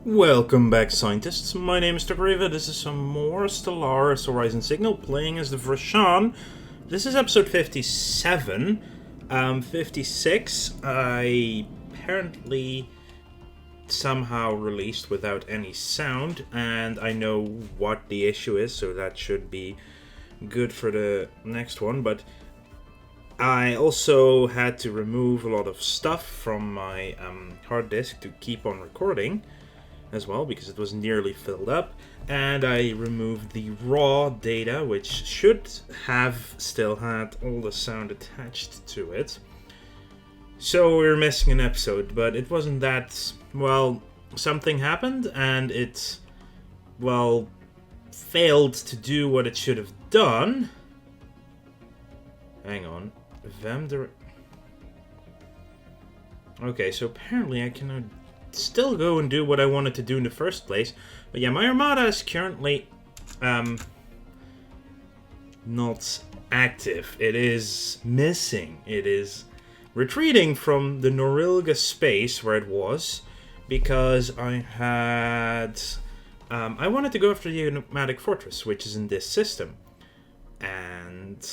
Welcome back, scientists. My name is Riva. This is some more Stellaris Horizon Signal playing as the Vrishan. This is episode 57. 56, I apparently somehow released without any sound, and I know what the issue is, so that should be good for the next one, but I also had to remove a lot of stuff from my hard disk to keep on recording as well, because it was nearly filled up, and I removed the raw data, which should have still had all the sound attached to it. So we're missing an episode, but it wasn't that, well, something happened, and it, well, failed to do what it should have done. Hang on. Okay, so apparently I can still go and do what I wanted to do in the first place. But yeah, my armada is currently not active. It is missing. It is retreating from the Norilga space where it was, because I had I wanted to go after the Enigmatic Fortress, which is in this system, and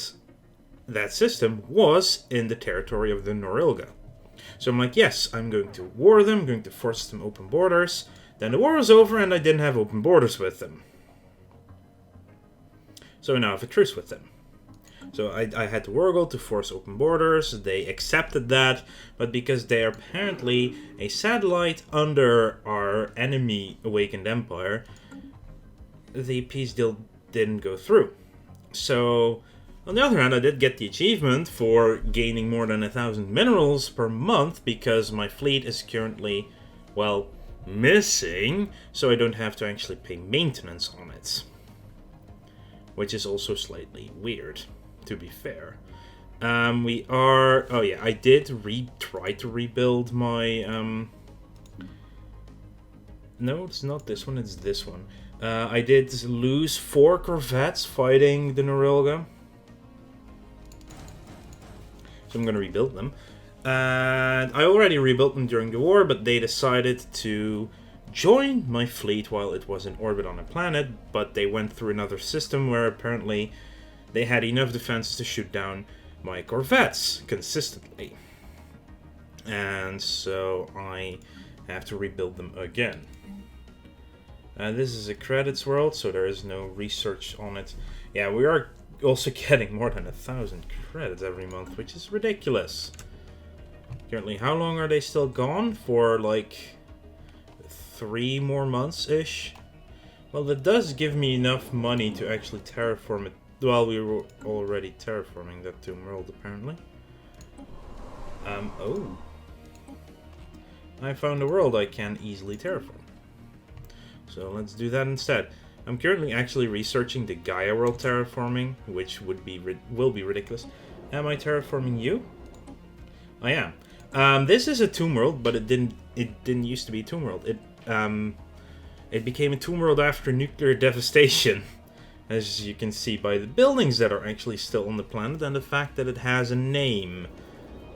that system was in the territory of the Norilga. So I'm like, yes, I'm going to war them, I'm going to force them open borders. Then the war was over and I didn't have open borders with them. So I now have a truce with them. So I had to wargle to force open borders. They accepted that, but because they are apparently a satellite under our enemy Awakened Empire, the peace deal didn't go through. So on the other hand, I did get the achievement for gaining more than 1,000 minerals per month, because my fleet is currently, well, missing, so I don't have to actually pay maintenance on it. Which is also slightly weird, to be fair. Oh yeah, I did try to rebuild my, no, it's not this one, it's this one. I did lose 4 corvettes fighting the Norilga. So I'm going to rebuild them. And I already rebuilt them during the war, but they decided to join my fleet while it was in orbit on a planet, but they went through another system where apparently they had enough defense to shoot down my corvettes consistently. And so I have to rebuild them again. This is a credits world, so there is no research on it. Yeah, we are also getting more than 1,000 credits every month, which is ridiculous. Currently, how long are they still gone? For like 3 more months-ish? Well, that does give me enough money to actually terraform it. Well, we were already terraforming that tomb world, apparently. Oh. I found a world I can easily terraform. So let's do that instead. I'm currently actually researching the Gaia world terraforming, which will be ridiculous. Am I terraforming you? I am. This is a tomb world, but it didn't used to be a tomb world. It became a tomb world after nuclear devastation, as you can see by the buildings that are actually still on the planet and the fact that it has a name.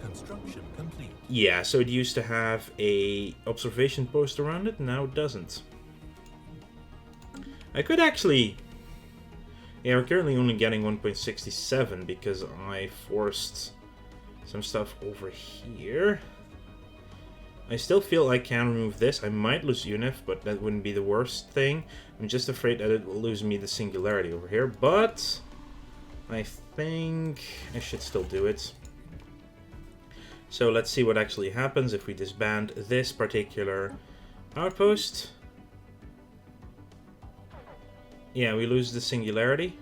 Construction complete. Yeah, so it used to have a observation post around it, now it doesn't. I could actually... Yeah, we're currently only getting 1.67 because I forced some stuff over here. I still feel I can remove this. I might lose UNIF, but that wouldn't be the worst thing. I'm just afraid that it will lose me the singularity over here, but I think I should still do it. So let's see what actually happens if we disband this particular outpost. Yeah, we lose the singularity.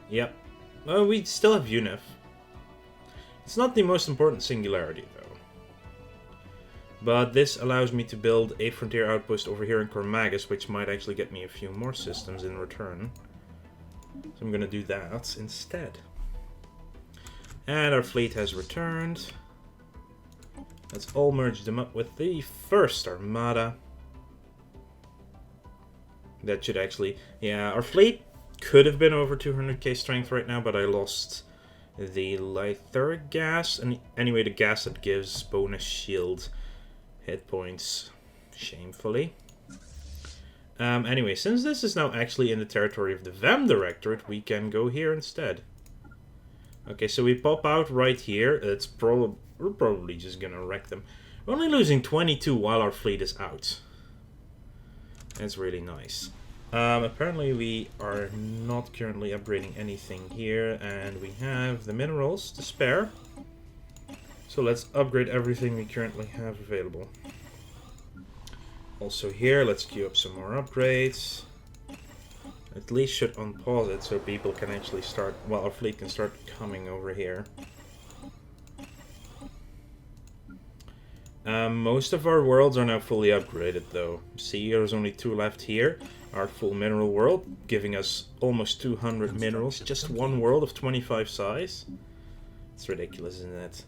Yep. Well, we still have UNIF. It's not the most important singularity, though. But this allows me to build a frontier outpost over here in Cormagus, which might actually get me a few more systems in return. So I'm gonna do that instead. And our fleet has returned. Let's all merge them up with the first armada. That should actually... Yeah, our fleet could have been over 200k strength right now, but I lost the lythuric gas. And anyway, the gas that gives bonus shield hit points. Shamefully. Anyway, since this is now actually in the territory of the VEM Directorate, we can go here instead. Okay, so we pop out right here. We're probably just gonna wreck them. We're only losing 22 while our fleet is out. That's really nice. Apparently we are not currently upgrading anything here, and we have the minerals to spare. So let's upgrade everything we currently have available. Also here, let's queue up some more upgrades. At least should unpause it so people can actually start, well, our fleet can start coming over here. Most of our worlds are now fully upgraded though. See, there's only 2 left here. Our full mineral world, giving us almost 200 minerals. Just one world of 25 size. It's ridiculous, isn't it?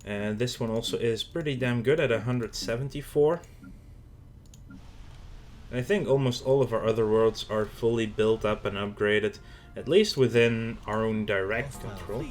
And this one also is pretty damn good at 174. I think almost all of our other worlds are fully built up and upgraded, at least within our own direct control.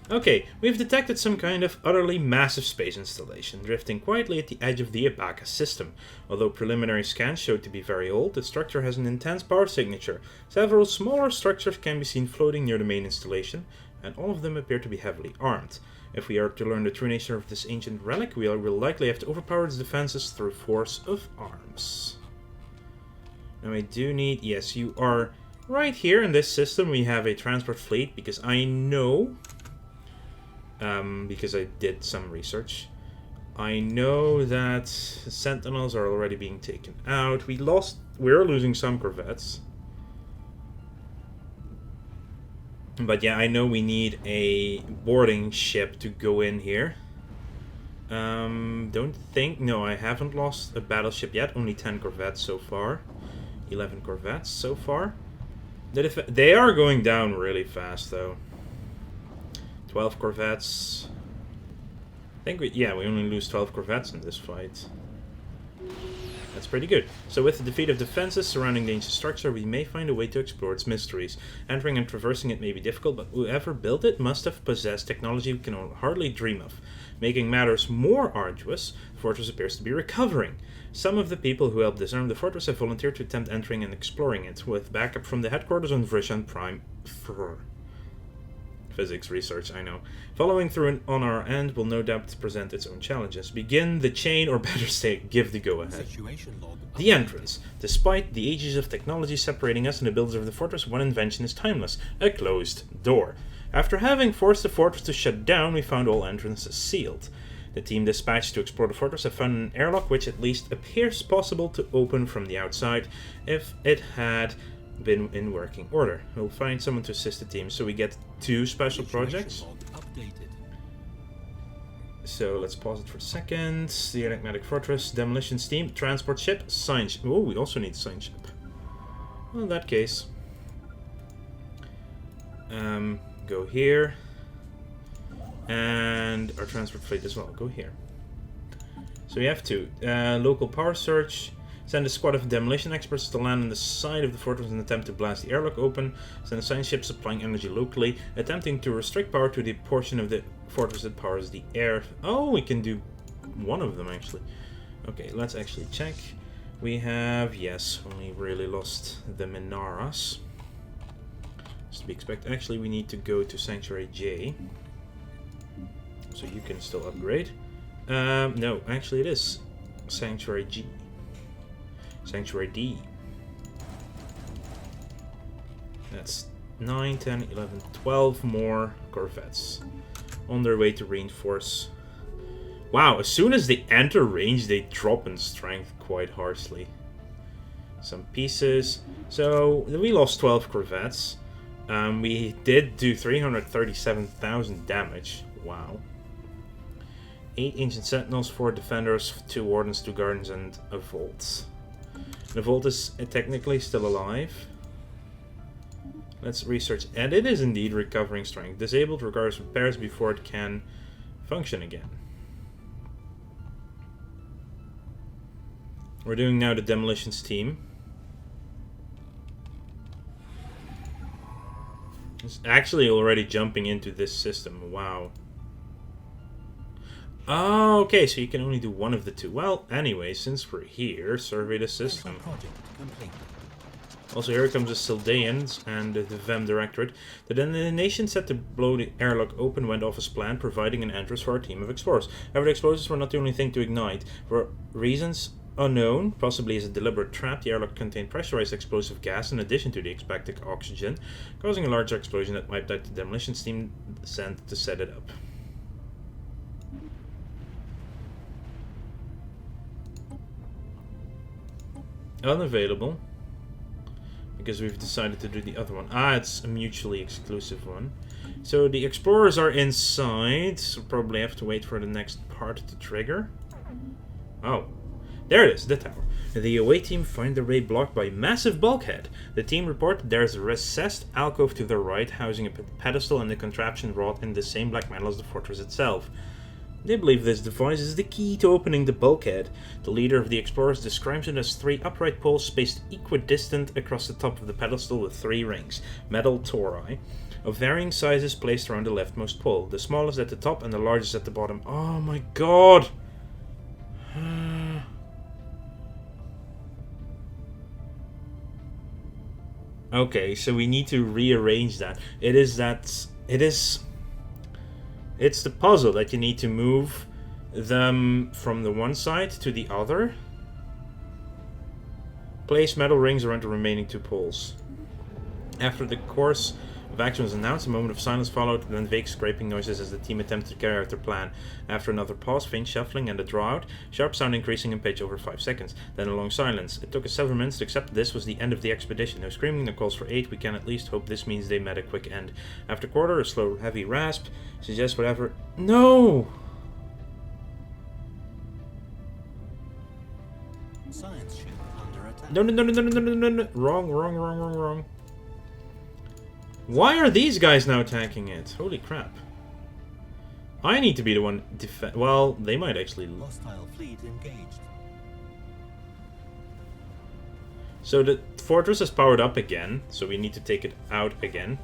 Okay, we've detected some kind of utterly massive space installation, drifting quietly at the edge of the Abacus system. Although preliminary scans showed to be very old, the structure has an intense power signature. Several smaller structures can be seen floating near the main installation, and all of them appear to be heavily armed. If we are to learn the true nature of this ancient relic, we will likely have to overpower its defenses through force of arms. Now I do need... Yes, you are right here in this system. We have a transport fleet, because I know... because I did some research. I know that Sentinels are already being taken out. We're losing some corvettes. But yeah, I know we need a boarding ship to go in here. Don't think... No, I haven't lost a battleship yet. Only 10 corvettes so far. 11 corvettes so far. They are going down really fast, though. 12 corvettes. I think we only lose 12 corvettes in this fight. That's pretty good. So with the defeat of defenses surrounding the ancient structure, we may find a way to explore its mysteries. Entering and traversing it may be difficult, but whoever built it must have possessed technology we can hardly dream of. Making matters more arduous, the fortress appears to be recovering. Some of the people who helped disarm the fortress have volunteered to attempt entering and exploring it, with backup from the headquarters on Vrishan Prime. Physics research, I know. Following through on our end will no doubt present its own challenges. Begin the chain, or better say, give the go-ahead. The entrance. Despite the ages of technology separating us and the builders of the fortress, one invention is timeless. A closed door. After having forced the fortress to shut down, we found all entrances sealed. The team dispatched to explore the fortress have found an airlock which at least appears possible to open from the outside if it had been in working order. We'll find someone to assist the team, so we get 2 special projects. So let's pause it for a second. The Enigmatic Fortress, demolition team, transport ship, science. Oh, we also need science ship. Well, in that case, go here, and our transport fleet as well. Go here. So we have 2. Local power search. Send a squad of demolition experts to land on the side of the fortress and attempt to blast the airlock open. Send a science ship supplying energy locally, attempting to restrict power to the portion of the fortress that powers the air. Oh, we can do one of them actually. Okay, let's actually check. We have, yes, only really lost the Minaras. As to be expected. Actually, we need to go to Sanctuary J. So you can still upgrade. No, actually it is Sanctuary G. Sanctuary D. That's 9, 10, 11, 12 more corvettes on their way to reinforce. Wow, as soon as they enter range, they drop in strength quite harshly. Some pieces. So, we lost 12 corvettes. We did do 337,000 damage. Wow. 8 ancient sentinels, 4 defenders, 2 wardens, 2 guardians, and a vault. The vault is technically still alive. Let's research. And it is indeed recovering strength. Disabled requires repairs before it can function again. We're doing now the demolitions team. It's actually already jumping into this system. Wow. Oh, okay, so you can only do one of the two. Well, anyway, since we're here, survey the system. Project complete. Also, here comes the Sildeans and the VEM Directorate. The detonation set to blow the airlock open went off as planned, providing an entrance for our team of explorers. However, the explosives were not the only thing to ignite. For reasons unknown, possibly as a deliberate trap, the airlock contained pressurized explosive gas in addition to the expected oxygen, causing a larger explosion that wiped out the demolition team sent to set it up. Unavailable. Because we've decided to do the other one. Ah, it's a mutually exclusive one. So the explorers are inside. So probably have to wait for the next part to trigger. Oh. There it is, the tower. The away team find their way blocked by a massive bulkhead. The team report there's a recessed alcove to their right, housing a pedestal and the contraption wrought in the same black metal as the fortress itself. They believe this device is the key to opening the bulkhead. The leader of the explorers describes it as 3 upright poles spaced equidistant across the top of the pedestal with 3 rings, metal tori, of varying sizes placed around the leftmost pole, the smallest at the top and the largest at the bottom. Oh my god! Okay, so we need to rearrange that. It's the puzzle that you need to move them from the one side to the other. Place metal rings around the remaining 2 poles. After the course of action was announced, a moment of silence followed, then vague scraping noises as the team attempted to carry out their plan. After another pause, faint shuffling and a draw out, sharp sound increasing in pitch over 5 seconds, then a long silence. It took us several minutes to accept this was the end of the expedition. No screaming, no calls for aid. We can at least hope this means they met a quick end. After quarter, a slow, heavy rasp suggests whatever. No! Science ship under attack. No. Wrong. Why are these guys now attacking it? Holy crap. I need to be the one defend. Well, they might actually. Hostile fleet engaged. So the fortress is powered up again, so we need to take it out again.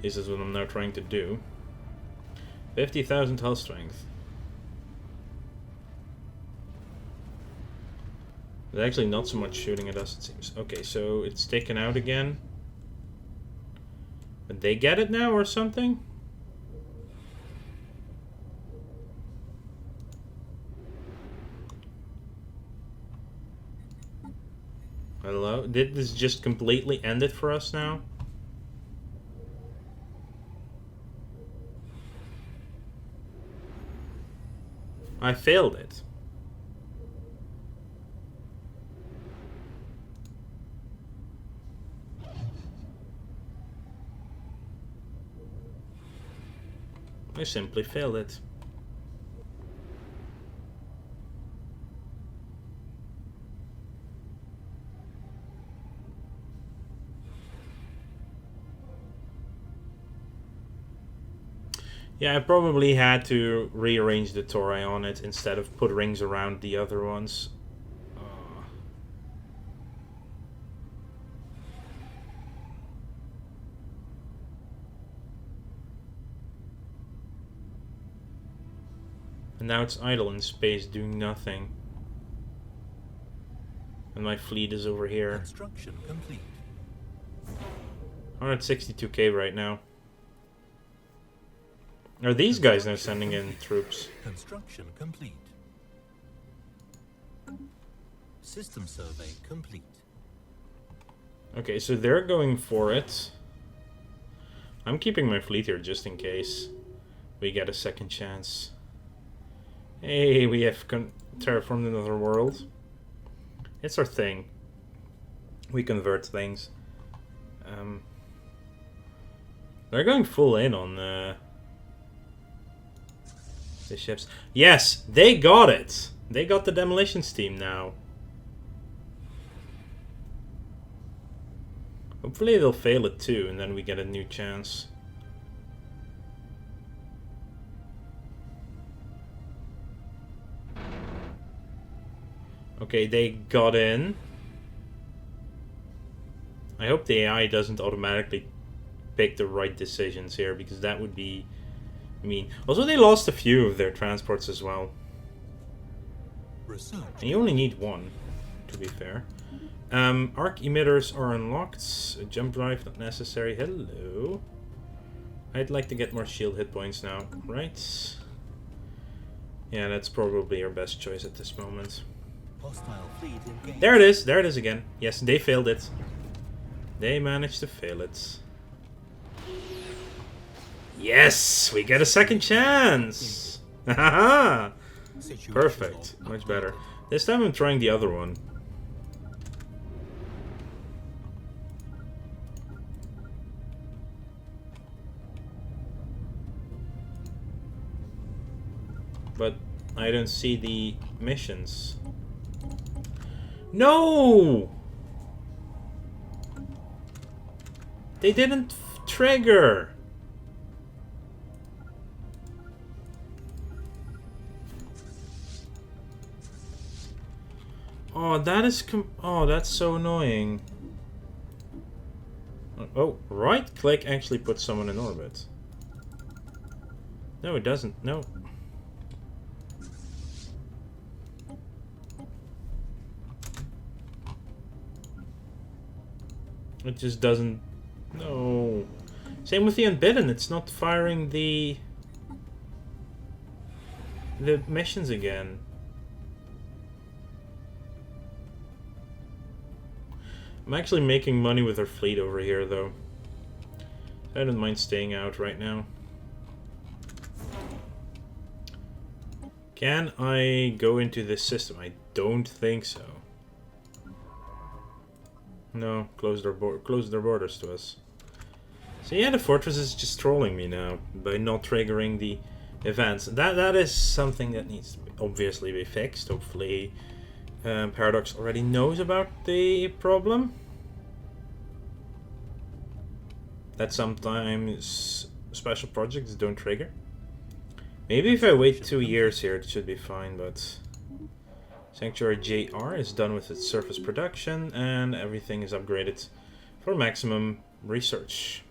This is what I'm now trying to do. 50,000 hull strength. There's actually not so much shooting at us, it seems. Okay, so it's taken out again. But they get it now or something? Hello? Did this just completely end it for us now? I failed it. I simply failed it. Yeah, I probably had to rearrange the tori on it instead of put rings around the other ones. And now it's idle in space, doing nothing. And my fleet is over here. Construction complete. 162k right now. Are these guys now sending in troops? Construction complete. System survey complete. Okay, so they're going for it. I'm keeping my fleet here just in case we get a second chance. Hey, we have terraformed another world. It's our thing. We convert things. They're going full in on the ships. Yes, they got it. They got the demolitions team now. Hopefully they'll fail it too, and then we get a new chance. Okay, they got in. I hope the AI doesn't automatically pick the right decisions here, because that would be mean. Also, they lost a few of their transports as well. Research. And you only need one, to be fair. Arc emitters are unlocked. A jump drive not necessary. Hello. I'd like to get more shield hit points now. Right. Yeah, that's probably our best choice at this moment. Hostile fleet engaged. There it is. There it is again. Yes, they failed it. They managed to fail it. Yes! We get a second chance! Haha! Situation Perfect. log Much updated. better. This time I'm trying the other one. But I don't see the missions. No! They didn't trigger. Oh, that is oh, that's so annoying. Oh, right click actually puts someone in orbit. No, it doesn't. No. It just doesn't. No. Same with the Unbidden. It's not firing the missions again. I'm actually making money with our fleet over here, though. I don't mind staying out right now. Can I go into this system? I don't think so. No, close their borders to us. So yeah, the fortress is just trolling me now by not triggering the events. That is something that needs to obviously be fixed. Hopefully, Paradox already knows about the problem. That sometimes special projects don't trigger. Maybe if I wait 2 years here, it should be fine, but Sanctuary JR is done with its surface production, and everything is upgraded for maximum research.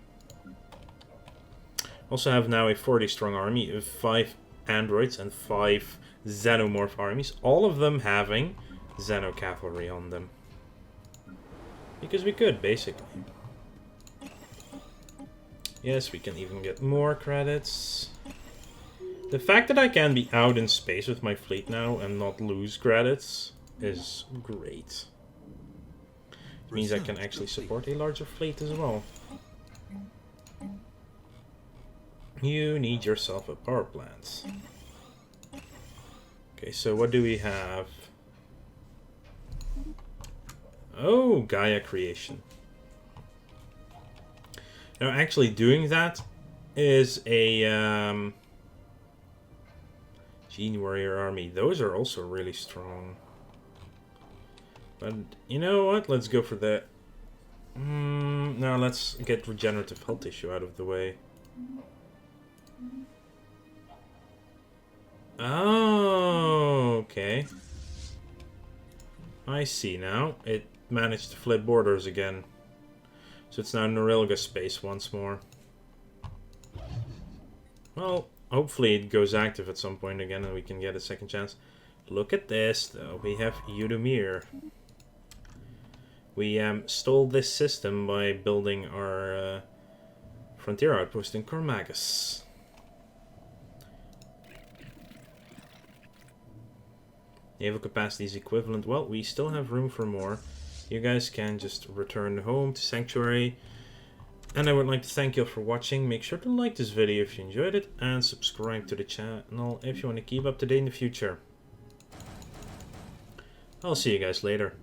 Also have now a 40-strong army of 5 androids and 5 xenomorph armies, all of them having xeno cavalry on them. Because we could, basically. Yes, we can even get more credits. The fact that I can be out in space with my fleet now and not lose credits is great. It means I can actually support a larger fleet as well. You need yourself a power plant. Okay, so what do we have? Oh, Gaia creation. Now, actually doing that is a Gene Warrior army. Those are also really strong. But you know what? Let's go for that. No, let's get regenerative health tissue out of the way. Oh, okay. I see now. It managed to flip borders again. So it's now Norilga space once more. Well, hopefully it goes active at some point again and we can get a second chance. Look at this, though. We have Udemir. We stole this system by building our frontier outpost in Cormagus. Naval capacity is equivalent. Well, we still have room for more. You guys can just return home to Sanctuary. And I would like to thank you all for watching. Make sure to like this video if you enjoyed it. And subscribe to the channel if you want to keep up to date in the future. I'll see you guys later.